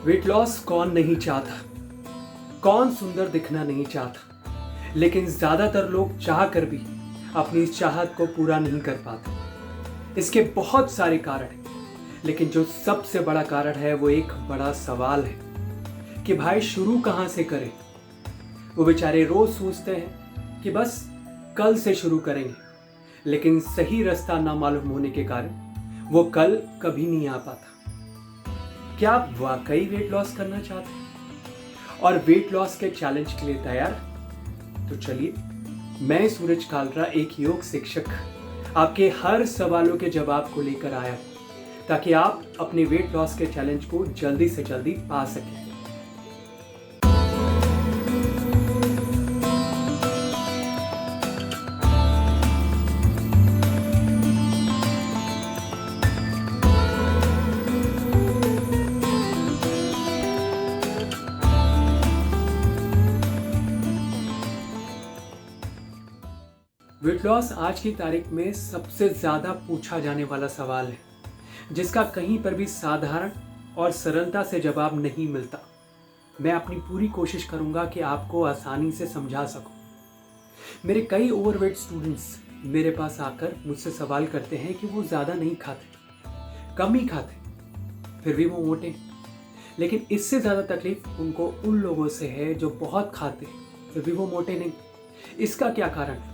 Weight loss कौन नहीं चाहता, कौन सुंदर दिखना नहीं चाहता, लेकिन ज्यादातर लोग चाह कर भी अपनी इस चाहत को पूरा नहीं कर पाते। इसके बहुत सारे कारण हैं, लेकिन जो सबसे बड़ा कारण है वो एक बड़ा सवाल है कि भाई शुरू कहां से करें। वो बेचारे रोज सोचते हैं कि बस कल से शुरू करेंगे, लेकिन सही रास्ता ना मालूम होने के कारण वो कल कभी नहीं आ पाता। क्या आप वाकई वेट लॉस करना चाहते हैं और वेट लॉस के चैलेंज के लिए तैयार? तो चलिए, मैं सूरज कालरा, एक योग शिक्षक, आपके हर सवालों के जवाब को लेकर आया हूं ताकि आप अपने वेट लॉस के चैलेंज को जल्दी से जल्दी पा सकें। वेट लॉस आज की तारीख में सबसे ज़्यादा पूछा जाने वाला सवाल है, जिसका कहीं पर भी साधारण और सरलता से जवाब नहीं मिलता। मैं अपनी पूरी कोशिश करूंगा कि आपको आसानी से समझा सकूं। मेरे कई ओवरवेट स्टूडेंट्स मेरे पास आकर मुझसे सवाल करते हैं कि वो ज़्यादा नहीं खाते, कम ही खाते, फिर भी वो मोटे। लेकिन इससे ज़्यादा तकलीफ उनको उन लोगों से है जो बहुत खाते फिर भी वो मोटे नहीं। इसका क्या कारण है?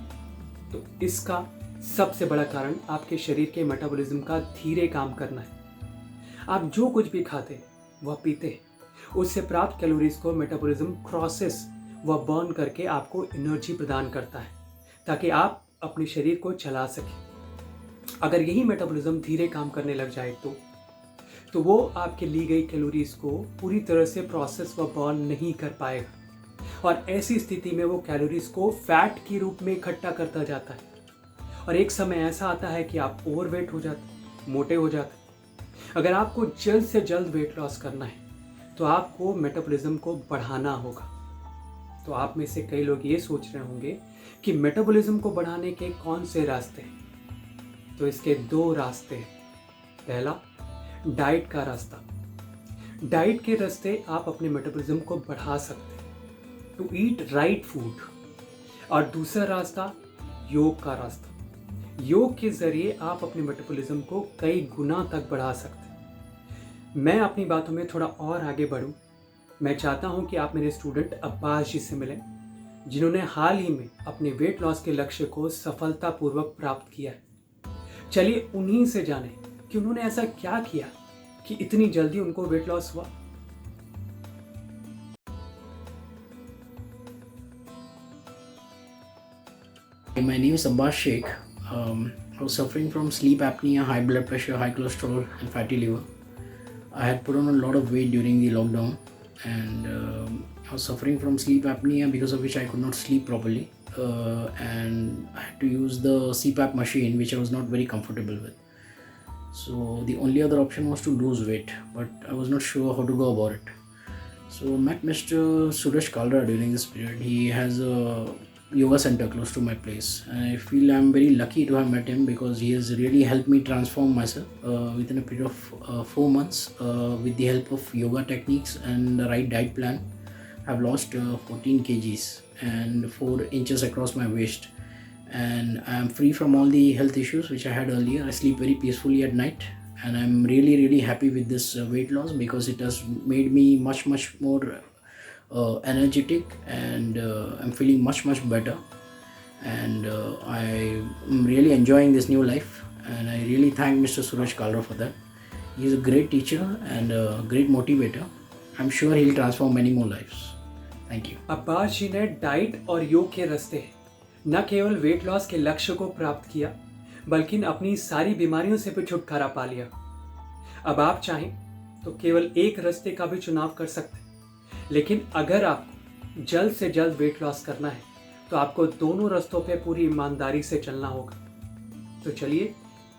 तो इसका सबसे बड़ा कारण आपके शरीर के मेटाबॉलिज्म का धीरे काम करना है। आप जो कुछ भी खाते हैं वह पीते हैं, उससे प्राप्त कैलोरीज को मेटाबॉलिज्म प्रोसेस व बर्न करके आपको एनर्जी प्रदान करता है ताकि आप अपने शरीर को चला सकें। अगर यही मेटाबॉलिज्म धीरे काम करने लग जाए तो वो आपके ली गई कैलोरीज को पूरी तरह से प्रोसेस व बर्न नहीं कर पाएगा और ऐसी स्थिति में वो कैलोरीज को फैट के रूप में इकट्ठा करता जाता है और एक समय ऐसा आता है कि आप ओवरवेट हो जाते, मोटे हो जाते। अगर आपको जल्द से जल्द वेट लॉस करना है तो आपको मेटाबॉलिज्म को बढ़ाना होगा। तो आप में से कई लोग ये सोच रहे होंगे कि मेटाबॉलिज्म को बढ़ाने के कौन से रास्ते हैं। तो इसके दो रास्ते हैं। पहला, डाइट का रास्ता। डाइट के रास्ते आप अपने मेटाबॉलिज्म को बढ़ा सकते हैं, टू ईट राइट फूड। और दूसरा रास्ता, योग का रास्ता। योग के जरिए आप अपने मेटाबॉलिज्म को कई गुना तक बढ़ा सकते हैं। मैं अपनी बातों में थोड़ा और आगे बढ़ूं। मैं चाहता हूं कि आप मेरे स्टूडेंट अब्बास जी से मिलें, जिन्होंने हाल ही में अपने वेट लॉस के लक्ष्य को सफलतापूर्वक प्राप्त किया है। चलिए उन्हीं से जानें कि उन्होंने ऐसा क्या किया कि इतनी जल्दी उनको वेट लॉस हुआ। My name is Abbas Sheikh. I was suffering from sleep apnea, high blood pressure, high cholesterol, and fatty liver. I had put on a lot of weight during the lockdown, and I was suffering from sleep apnea, because of which I could not sleep properly, and I had to use the CPAP machine, which I was not very comfortable with. So the only other option was to lose weight, but I was not sure how to go about it. So I met Mr. Suresh Kalra during this period. He has a yoga center close to my place, and I feel I'm very lucky to have met him because he has really helped me transform myself within a period of 4 months with the help of yoga techniques and the right diet plan. I've lost 14 kgs and 4 inches across my waist, and I'm free from all the health issues which I had earlier. I sleep very peacefully at night, and I'm really happy with this weight loss because it has made me much more energetic, and I'm feeling much better, and I'm really enjoying this new life, and I really thank Mr. Suresh Kalra for that. He's a great teacher and a great motivator. I'm sure he'll transform many more lives. Thank you. Abbas ji ने diet और योग के रास्ते न केवल weight loss के लक्ष्य को प्राप्त किया, बल्कि अपनी सारी बीमारियों से भी छुटकारा पा लिया। अब आप चाहें तो केवल एक रास्ते का भी चुनाव कर सकते हैं, लेकिन अगर आपको जल्द से जल्द वेट लॉस करना है तो आपको दोनों रास्तों पे पूरी ईमानदारी से चलना होगा। तो चलिए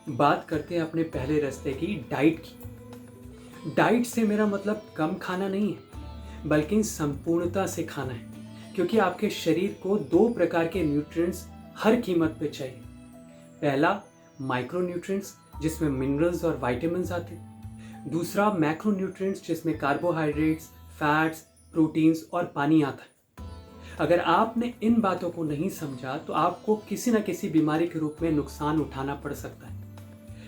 बात करते हैं अपने पहले रास्ते की, डाइट की। डाइट से मेरा मतलब कम खाना नहीं है, बल्कि संपूर्णता से खाना है, क्योंकि आपके शरीर को 2 प्रकार के न्यूट्रिएंट्स हर कीमत पे चाहिए। पहला, माइक्रो न्यूट्रिएंट्स, जिसमें मिनरल्स और विटामिन्स आते हैं। दूसरा मैक्रोन्यूट्रिएंट्स जिसमें कार्बोहाइड्रेट्स, फैट्स, प्रोटीन्स और पानी आता है। अगर आपने इन बातों को नहीं समझा तो आपको किसी न किसी बीमारी के रूप में नुकसान उठाना पड़ सकता है।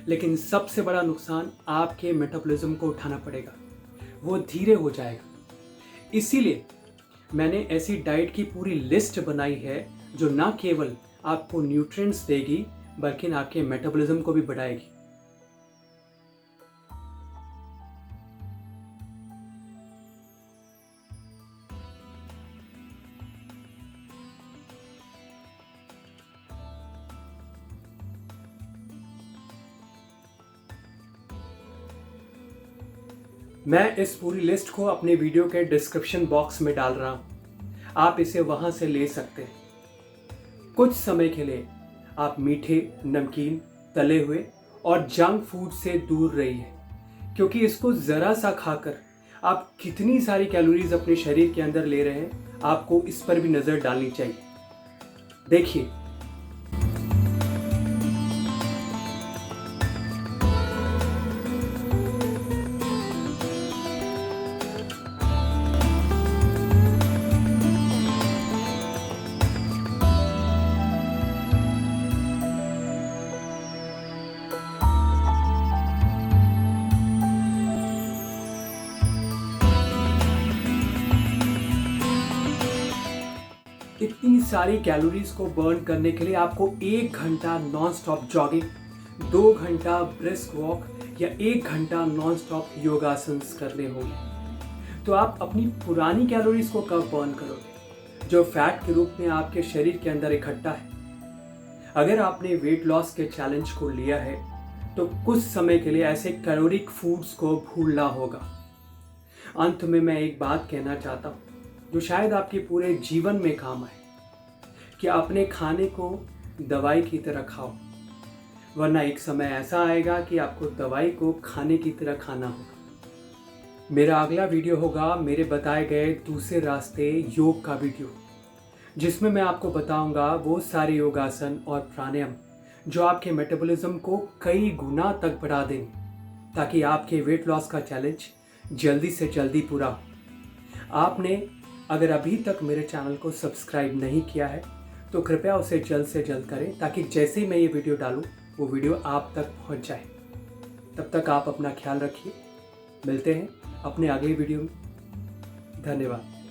लेकिन सबसे बड़ा नुकसान आपके मेटाबॉलिज्म को उठाना पड़ेगा, वो धीरे हो जाएगा। इसीलिए मैंने ऐसी डाइट की पूरी लिस्ट बनाई है जो ना केवल आपको न्यूट्रिएंट्स देगी बल्कि आपके मेटाबॉलिज्म को भी बढ़ाएगी। मैं इस पूरी लिस्ट को अपने वीडियो के डिस्क्रिप्शन बॉक्स में डाल रहा हूँ, आप इसे वहाँ से ले सकते हैं। कुछ समय के लिए आप मीठे, नमकीन, तले हुए और जंक फूड से दूर रहिए, क्योंकि इसको ज़रा सा खाकर आप कितनी सारी कैलोरीज अपने शरीर के अंदर ले रहे हैं, आपको इस पर भी नज़र डालनी चाहिए। देखिए, इतनी सारी कैलोरीज को बर्न करने के लिए आपको 1 घंटा नॉन स्टॉप जॉगिंग, 2 घंटा ब्रिस्क वॉक या 1 घंटा नॉन स्टॉप योगासन्स करने होंगे। तो आप अपनी पुरानी कैलोरीज को कब बर्न करोगे, जो फैट के रूप में आपके शरीर के अंदर इकट्ठा है? अगर आपने वेट लॉस के चैलेंज को लिया है तो कुछ समय के लिए ऐसे कैलोरिक फूड्स को भूलना होगा। अंत में मैं एक बात कहना चाहता हूँ जो शायद आपके पूरे जीवन में काम आए, कि अपने खाने को दवाई की तरह खाओ, वरना एक समय ऐसा आएगा कि आपको दवाई को खाने की तरह खाना होगा। मेरा अगला वीडियो होगा मेरे बताए गए दूसरे रास्ते योग का वीडियो, जिसमें मैं आपको बताऊंगा वो सारे योगासन और प्राणायाम जो आपके मेटाबॉलिज्म को कई गुना तक बढ़ा देंगे, ताकि आपके वेट लॉस का चैलेंज जल्दी से जल्दी पूरा हो। आपने अगर अभी तक मेरे चैनल को सब्सक्राइब नहीं किया है तो कृपया उसे जल्द से जल्द करें, ताकि जैसे ही मैं ये वीडियो डालूं वो वीडियो आप तक पहुंच जाए। तब तक आप अपना ख्याल रखिए, मिलते हैं अपने अगले वीडियो में। धन्यवाद।